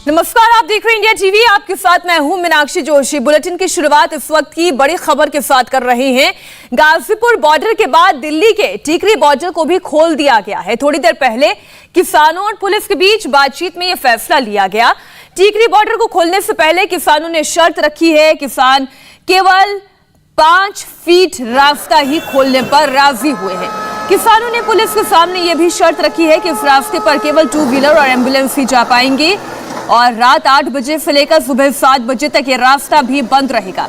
नमस्कार, आप देख रहे हैं इंडिया टीवी। आपके साथ मैं हूं मीनाक्षी जोशी। बुलेटिन की शुरुआत इस वक्त की बड़ी खबर के साथ कर रहे हैं। गाजीपुर बॉर्डर के बाद दिल्ली के टीकरी बॉर्डर को भी खोल दिया गया है। थोड़ी देर पहले किसानों और पुलिस के बीच बातचीत में यह फैसला लिया गया। टीकरी बॉर्डर को खोलने से पहले किसानों ने शर्त रखी है। किसान केवल 5 फीट रास्ता ही खोलने पर राजी हुए हैं। किसानों ने पुलिस के सामने यह भी शर्त रखी है कि इस रास्ते पर केवल 2 व्हीलर और एम्बुलेंस ही जा पाएंगे और रात 8 बजे से लेकर सुबह 7 बजे तक ये रास्ता भी बंद रहेगा।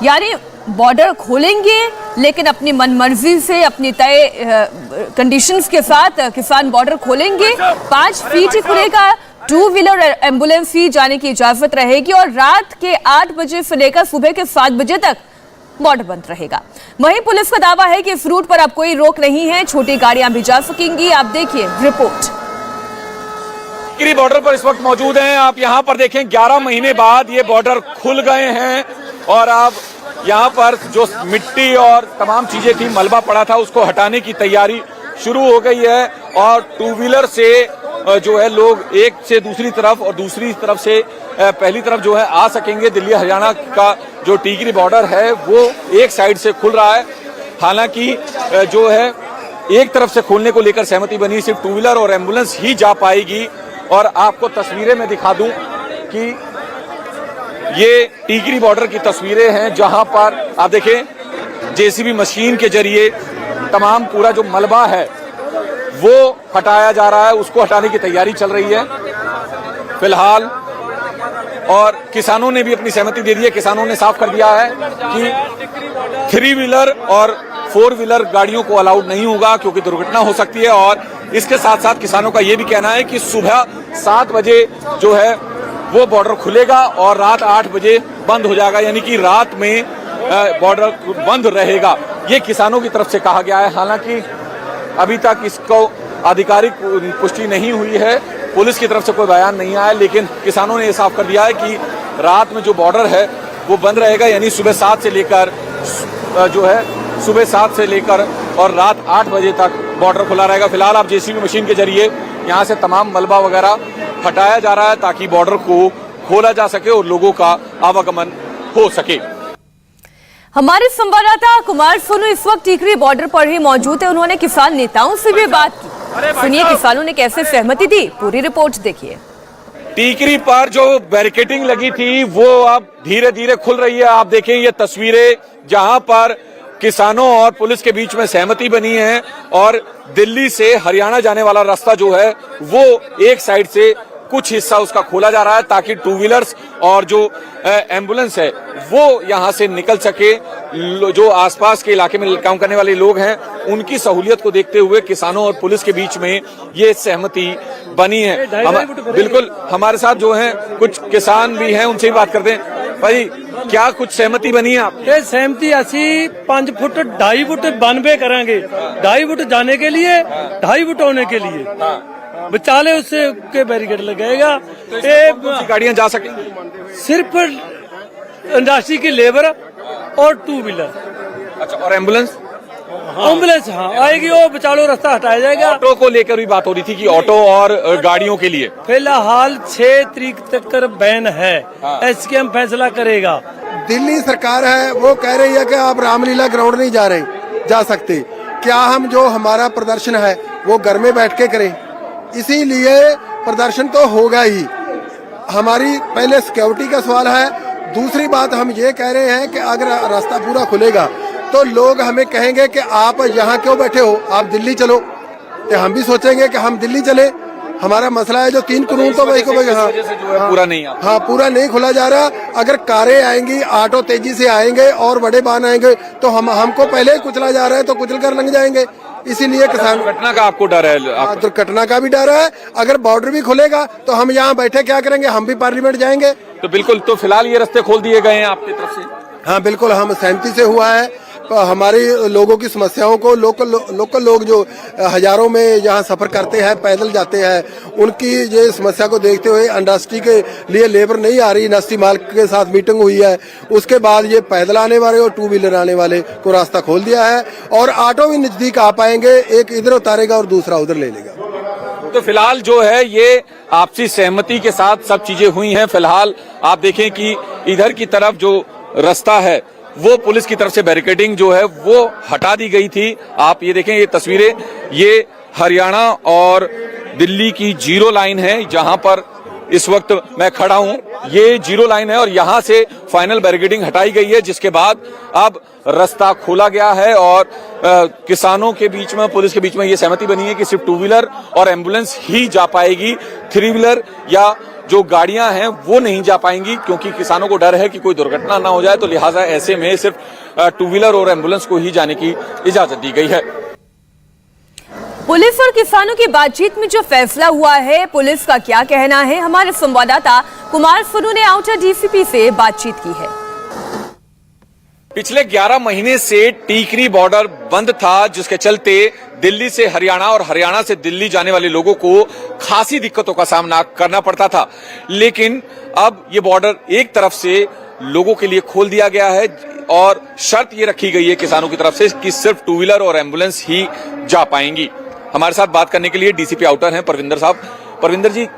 यानी बॉर्डर खोलेंगे लेकिन अपनी मनमर्जी से, अपनी तय कंडीशंस के साथ किसान बॉर्डर खोलेंगे। 5 फीट ही खुलेगा, 2 व्हीलर और एम्बुलेंस ही जाने की इजाजत रहेगी और रात के 8 बजे से लेकर सुबह के 7 बजे तक बॉर्डर बंद रहेगा। वहीं पुलिस का दावा है कि इस रूट पर अब कोई रोक नहीं है, छोटी गाड़ियां भी जा सकेंगी। आप देखिए रिपोर्ट। टीकरी बॉर्डर पर इस वक्त मौजूद हैं। आप यहाँ पर देखें, 11 महीने बाद ये बॉर्डर खुल गए हैं और अब यहाँ पर जो मिट्टी और तमाम चीजें थी, मलबा पड़ा था, उसको हटाने की तैयारी शुरू हो गई है और 2 व्हीलर से जो है लोग एक से दूसरी तरफ और दूसरी तरफ से पहली तरफ जो है आ सकेंगे। दिल्ली हरियाणा का जो टीकरी बॉर्डर है वो एक साइड से खुल रहा है। हालांकि जो है एक तरफ से खोलने को लेकर सहमति बनी, सिर्फ 2 व्हीलर और एम्बुलेंस ही जा पाएगी। और आपको तस्वीरें में दिखा दूं कि ये टीकरी बॉर्डर की तस्वीरें हैं जहां पर आप देखें जेसीबी मशीन के जरिए तमाम पूरा जो मलबा है वो हटाया जा रहा है, उसको हटाने की तैयारी चल रही है फिलहाल। और किसानों ने भी अपनी सहमति दे दी है। किसानों ने साफ कर दिया है कि 3 व्हीलर और 4 व्हीलर गाड़ियों को अलाउड नहीं होगा क्योंकि दुर्घटना हो सकती है। और इसके साथ साथ किसानों का यह भी कहना है कि सुबह 7 बजे जो है वो बॉर्डर खुलेगा और रात 8 बजे बंद हो जाएगा, यानी कि रात में बॉर्डर बंद रहेगा। ये किसानों की तरफ से कहा गया है। हालांकि अभी तक इसको आधिकारिक पुष्टि नहीं हुई है, पुलिस की तरफ से कोई बयान नहीं आया, लेकिन किसानों ने ये साफ कर दिया है कि रात में जो बॉर्डर है वो बंद रहेगा, यानी सुबह 7 से लेकर जो है सुबह 7 से लेकर और रात 8 बजे तक बॉर्डर खुला रहेगा। फिलहाल आप जेसीबी मशीन के जरिए यहाँ से तमाम मलबा वगैरह हटाया जा रहा है ताकि बॉर्डर को खोला जा सके और लोगों का आवागमन हो सके। हमारे संवाददाता कुमार सोनू इस वक्त टीकरी बॉर्डर पर ही मौजूद है। उन्होंने किसान नेताओं से भी बात की। सुनिए किसानों ने कैसे सहमति दी, पूरी रिपोर्ट देखिए। टीकरी पर जो बैरिकेडिंग लगी थी वो अब धीरे धीरे खुल रही है। आप देखें ये तस्वीरें जहां पर किसानों और पुलिस के बीच में सहमति बनी है और दिल्ली से हरियाणा जाने वाला रास्ता जो है वो एक साइड से कुछ हिस्सा उसका खोला जा रहा है ताकि 2 व्हीलर्स और जो एम्बुलेंस है वो यहां से निकल सके। जो आसपास के इलाके में काम करने वाले लोग हैं उनकी सहूलियत को देखते हुए किसानों और पुलिस के बीच में ये सहमति बनी है। बिल्कुल हमारे साथ जो हैं कुछ किसान भी हैं, उनसे भी बात करते हैं। भाई क्या कुछ सहमति बनी है आप? सहमति असी 5 फुट 2.5 फुट बनवे करेंगे, 2.5 फुट जाने के लिए, 2.5 फुट होने के लिए बचाले उससे के बैरिकेड लगाएगा। तो गाड़ियां जा सकेंगी? सिर्फ इंडस्ट्री की लेबर और 2 व्हीलर। अच्छा, और एम्बुलेंस? एम्बुलेंस हाँ आएगी, वो बचालो रास्ता हटाया जाएगा। ऑटो को लेकर भी बात हो रही थी कि ऑटो और गाड़ियों के लिए फिलहाल 6 तारीख तक बैन है। एसकेएम फैसला करेगा। दिल्ली सरकार है वो कह रही है कि आप रामलीला ग्राउंड नहीं जा सकते। क्या हम जो हमारा प्रदर्शन है वो घर में बैठ के करें? इसीलिए प्रदर्शन तो होगा ही। हमारी पहले सिक्योरिटी का सवाल है। दूसरी बात हम ये कह रहे हैं कि अगर रास्ता पूरा खुलेगा तो लोग हमें कहेंगे कि आप यहाँ क्यों बैठे हो, आप दिल्ली चलो। तो हम भी सोचेंगे कि हम दिल्ली चले। हमारा मसला है जो 3 कानून तो वही को पूरा नहीं खुला जा रहा। अगर कारें आएंगी, ऑटो तेजी से आएंगे और बड़े वाहन आएंगे तो हमको पहले ही कुचला जा रहा है तो कुचल कर लग जाएंगे। इसीलिए किसान दुर्घटना का आपको डर है? दुर्घटना का भी डर है। अगर बॉर्डर भी खुलेगा तो हम यहाँ बैठे क्या करेंगे? हम भी पार्लियामेंट जाएंगे। तो बिल्कुल, तो फिलहाल ये रास्ते खोल दिए गए हैं आपकी तरफ से? हाँ बिल्कुल, हम सहमति से हुआ है। हमारी लोगों की समस्याओं को लोकल लोग जो हजारों में यहाँ सफर करते हैं, पैदल जाते हैं, उनकी ये समस्या को देखते हुए इंडस्ट्री के लिए लेबर नहीं आ रही। इंडस्ट्री मालिक के साथ मीटिंग हुई है, उसके बाद ये पैदल आने वाले और 2 व्हीलर आने वाले को रास्ता खोल दिया है और ऑटो भी नजदीक आ पाएंगे। एक इधर उतारेगा और दूसरा उधर ले लेगा। तो फिलहाल जो है ये आपसी सहमति के साथ सब चीजें हुई हैं। फिलहाल आप देखें कि इधर की तरफ जो रास्ता है वो पुलिस की तरफ से बैरिकेडिंग जो है वो हटा दी गई थी। आप ये देखें, ये तस्वीरें, ये हरियाणा और दिल्ली की जीरो लाइन है जहां पर इस वक्त मैं खड़ा हूं। ये जीरो लाइन है और यहां से फाइनल बैरिकेडिंग हटाई गई है, जिसके बाद अब रास्ता खोला गया है और किसानों के बीच में, पुलिस के बीच में ये सहमति बनी है कि सिर्फ 2 व्हीलर और एम्बुलेंस ही जा पाएगी। 3 व्हीलर या जो गाड़ियां हैं वो नहीं जा पाएंगी, क्योंकि किसानों को डर है कि कोई दुर्घटना ना हो जाए, तो लिहाजा ऐसे में सिर्फ 2 व्हीलर और एम्बुलेंस को ही जाने की इजाजत दी गई है। पुलिस और किसानों की बातचीत में जो फैसला हुआ है, पुलिस का क्या कहना है, हमारे संवाददाता कुमार सोनू ने आउटर डीसीपी से बातचीत की है। पिछले 11 महीने से टीकरी बॉर्डर बंद था, जिसके चलते दिल्ली से हरियाणा और हरियाणा से दिल्ली जाने वाले लोगों को खासी दिक्कतों का सामना करना पड़ता था। लेकिन अब ये बॉर्डर एक तरफ से लोगों के लिए खोल दिया गया है और शर्त ये रखी गई है किसानों की तरफ से कि सिर्फ 2 व्हीलर और एम्बुलेंस ही जा पाएंगी। हमारे साथ बात करने के लिए डीसीपी आउटर हैं परविंदर साहब। परविंदर जी,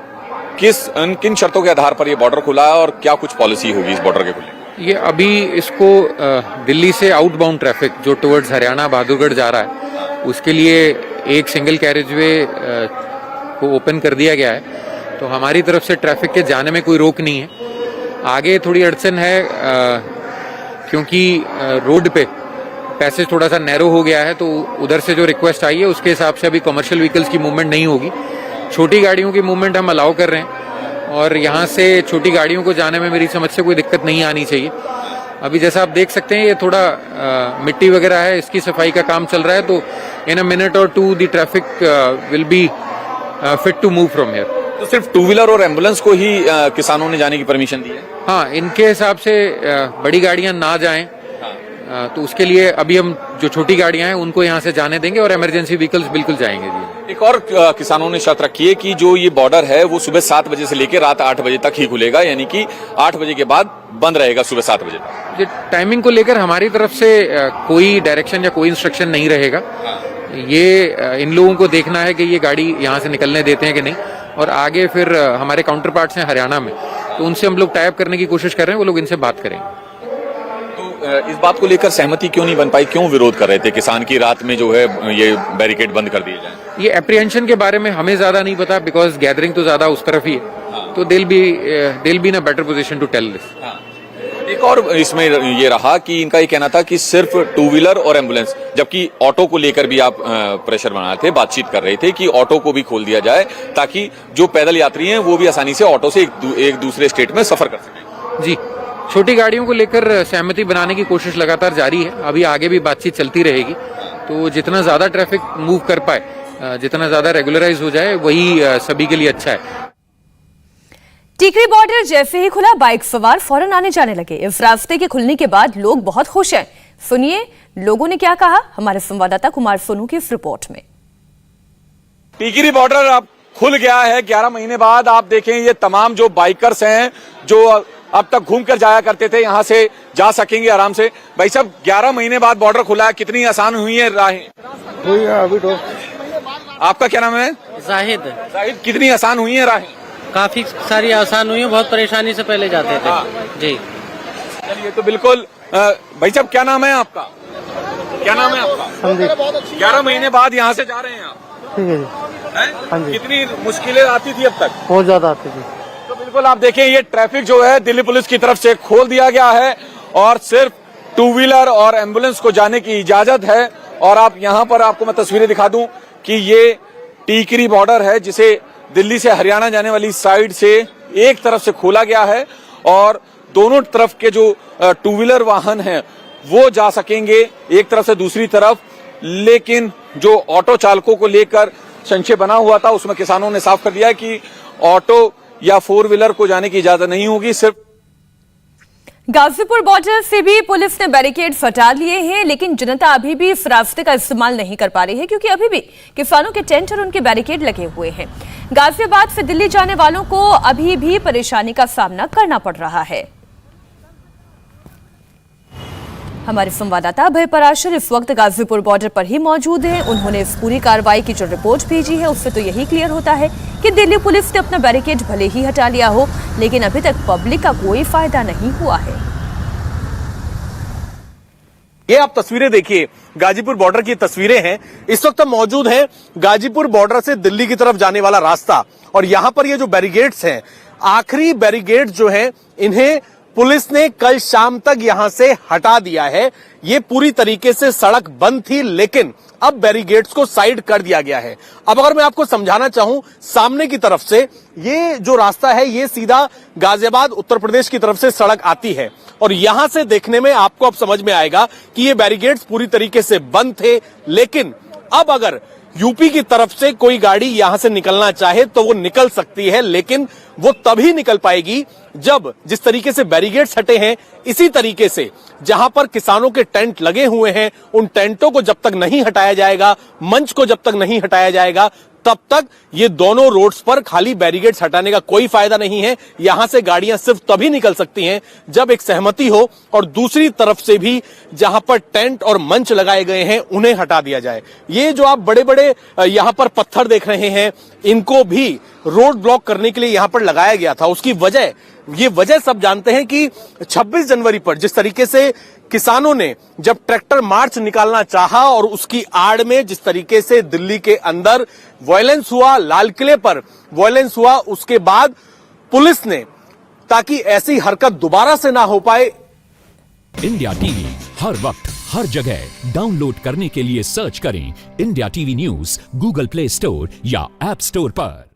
किन शर्तों के आधार पर ये बॉर्डर खुला है और क्या कुछ पॉलिसी होगी इस बॉर्डर के खुलने? ये अभी इसको दिल्ली से आउटबाउंड ट्रैफिक जो टुवर्ड्स हरियाणा बहादुरगढ़ जा रहा है, उसके लिए एक सिंगल कैरेज वे को ओपन कर दिया गया है। तो हमारी तरफ से ट्रैफिक के जाने में कोई रोक नहीं है। आगे थोड़ी अड़चन है क्योंकि रोड पे पैसेज थोड़ा सा नैरो हो गया है, तो उधर से जो रिक्वेस्ट आई है उसके हिसाब से अभी कमर्शियल व्हीकल्स की मूवमेंट नहीं होगी। छोटी गाड़ियों की मूवमेंट हम अलाउ कर रहे हैं और यहाँ से छोटी गाड़ियों को जाने में मेरी समझ से कोई दिक्कत नहीं आनी चाहिए। अभी जैसा आप देख सकते हैं, ये थोड़ा मिट्टी वगैरह है, इसकी सफाई का काम चल रहा है, तो इन अ minute or 2 the traffic will be fit to move from here. तो सिर्फ 2 व्हीलर और एम्बुलेंस को ही किसानों ने जाने की परमिशन दी है? हाँ, इनके हिसाब से बड़ी गाड़ियां ना जाएं, तो उसके लिए अभी हम जो छोटी गाड़ियां हैं उनको यहाँ से जाने देंगे और इमरजेंसी व्हीकल्स बिल्कुल जाएंगे जी। एक और किसानों ने शर्त रखी है कि जो ये बॉर्डर है वो सुबह 7 बजे से लेकर रात 8 बजे तक ही खुलेगा, यानी कि 8 बजे के बाद बंद रहेगा सुबह 7 बजे तक। ये टाइमिंग को लेकर हमारी तरफ से कोई डायरेक्शन या कोई इंस्ट्रक्शन नहीं रहेगा। ये इन लोगों को देखना है कि ये गाड़ी यहाँ से निकलने देते हैं कि नहीं, और आगे फिर हमारे काउंटर पार्ट्स हैं हरियाणा में, तो उनसे हम लोग टाई अप करने की कोशिश कर रहे हैं, वो लोग इनसे बात करेंगे। इस बात को लेकर सहमति क्यों नहीं बन पाई, क्यों विरोध कर रहे थे किसान की रात में जो है ये बैरिकेड बंद कर दिए जाए? ये एप्रीहेंशन के बारे में हमें ज्यादा नहीं पता, बिकॉज गैदरिंग तो ज्यादा उस तरफ ही है, तो दिल be in a better position to tell this. एक और इसमें ये रहा कि इनका ये कहना था कि सिर्फ 2 व्हीलर और एम्बुलेंस, जबकि ऑटो को लेकर भी आप प्रेशर बना रहे थे, बातचीत कर रहे थे कि ऑटो को भी खोल दिया जाए ताकि जो पैदल यात्री हैं वो भी आसानी से ऑटो से एक दूसरे स्टेट में सफर कर सकें। जी, छोटी गाड़ियों को लेकर सहमति बनाने की कोशिश लगातार जारी है, अभी आगे भी बातचीत चलती रहेगी। तो जितना ज्यादा ट्रैफिक मूव कर पाए, जितना ज्यादा रेगुलराइज हो जाए, वही सभी के लिए अच्छा है। टीकरी बॉर्डर जैसे ही खुला, बाइक सवार फौरन आने जाने लगे। इस रास्ते के खुलने के बाद लोग बहुत खुश हैं। सुनिए लोगों ने क्या कहा, हमारे संवाददाता कुमार सोनू की इस रिपोर्ट में। टीकरी बॉर्डर अब खुल गया है 11 महीने बाद। आप देखें, ये तमाम जो बाइकर्स हैं जो अब तक घूम कर जाया करते थे, यहाँ से जा सकेंगे आराम से। भाई साहब, 11 महीने बाद बॉर्डर खुला है, कितनी आसान हुई है राहें? अभी तो। आपका क्या नाम है? जाहिद। जाहिद, कितनी आसान हुई है राहें? काफी सारी आसान हुई है, बहुत परेशानी से पहले जाते थे जी। चलिए, तो बिल्कुल। भाई साहब, क्या नाम है आपका? क्या नाम है आपका? संदीप। 11 महीने बाद यहाँ से जा रहे हैं आप? ठीक है जी। हाँ जी। कितनी मुश्किलें आती थी अब तक? बहुत ज्यादा आती थी। तो बिल्कुल आप देखें, ये ट्रैफिक जो है दिल्ली पुलिस की तरफ से खोल दिया गया है और सिर्फ 2 व्हीलर और एम्बुलेंस को जाने की इजाजत है। और आप यहाँ पर, आपको मैं तस्वीरें दिखा दूं कि ये टीकरी बॉर्डर है जिसे दिल्ली से हरियाणा जाने वाली साइड से एक तरफ से खोला गया है और दोनों तरफ के जो 2 व्हीलर वाहन हैं वो जा सकेंगे एक तरफ से दूसरी तरफ। लेकिन जो ऑटो चालकों को लेकर संशय बना हुआ था, उसमें किसानों ने साफ कर दिया है कि ऑटो या 4 व्हीलर को जाने की इजाजत नहीं होगी। सिर्फ गाजीपुर बॉर्डर से भी पुलिस ने बैरिकेड हटा लिए हैं, लेकिन जनता अभी भी इस रास्ते का इस्तेमाल नहीं कर पा रही है क्योंकि अभी भी किसानों के टेंट और उनके बैरिकेड लगे हुए हैं। गाजियाबाद से दिल्ली जाने वालों को अभी भी परेशानी का सामना करना पड़ रहा है। हमारे संवाददाता अभय पराशर इस वक्त गाजीपुर बॉर्डर पर ही मौजूद हैं। उन्होंने इस पूरी कार्रवाई की जो रिपोर्ट भेजी है उससे तो यही क्लियर होता है कि दिल्ली पुलिस ने अपना बैरिकेड भले ही हटा लिया हो, लेकिन अभी तक पब्लिक का कोई फायदा नहीं हुआ है। ये आप तस्वीरें देखिए, गाजीपुर बॉर्डर की तस्वीरें हैं। इस वक्त हम मौजूद हैं गाजीपुर बॉर्डर से दिल्ली की तरफ जाने वाला रास्ता, और यहां पर ये जो बैरिकेड्स हैं, आखिरी बैरिकेड जो है, इन्हें पुलिस ने कल शाम तक यहां से हटा दिया है। ये पूरी तरीके से सड़क बंद थी, लेकिन अब बैरिकेड्स को साइड कर दिया गया है। अब अगर मैं आपको समझाना चाहूं, सामने की तरफ से ये जो रास्ता है, ये सीधा गाजियाबाद उत्तर प्रदेश की तरफ से सड़क आती है, और यहां से देखने में आपको अब समझ में आएगा कि ये बैरिकेड्स पूरी तरीके से बंद थे। लेकिन अब अगर यूपी की तरफ से कोई गाड़ी यहां से निकलना चाहे तो वो निकल सकती है, लेकिन वो तभी निकल पाएगी जब जिस तरीके से बैरिकेड्स हटे हैं, इसी तरीके से जहां पर किसानों के टेंट लगे हुए हैं, उन टेंटों को जब तक नहीं हटाया जाएगा, मंच को जब तक नहीं हटाया जाएगा, तब तक ये दोनों रोड्स पर खाली बैरिकेड्स हटाने का कोई फायदा नहीं है। यहां से गाड़ियां सिर्फ तभी निकल सकती हैं जब एक सहमति हो और दूसरी तरफ से भी जहां पर टेंट और मंच लगाए गए हैं उन्हें हटा दिया जाए। ये जो आप बड़े बड़े यहां पर पत्थर देख रहे हैं, इनको भी रोड ब्लॉक करने के लिए यहां पर लगाया गया था। उसकी वजह सब जानते हैं कि 26 जनवरी पर जिस तरीके से किसानों ने जब ट्रैक्टर मार्च निकालना चाहा और उसकी आड़ में जिस तरीके से दिल्ली के अंदर वायलेंस हुआ, लाल किले पर वायलेंस हुआ, उसके बाद पुलिस ने, ताकि ऐसी हरकत दोबारा से ना हो पाए। इंडिया टीवी हर वक्त हर जगह डाउनलोड करने के लिए सर्च करें India TV news Google play store या ऐप स्टोर पर।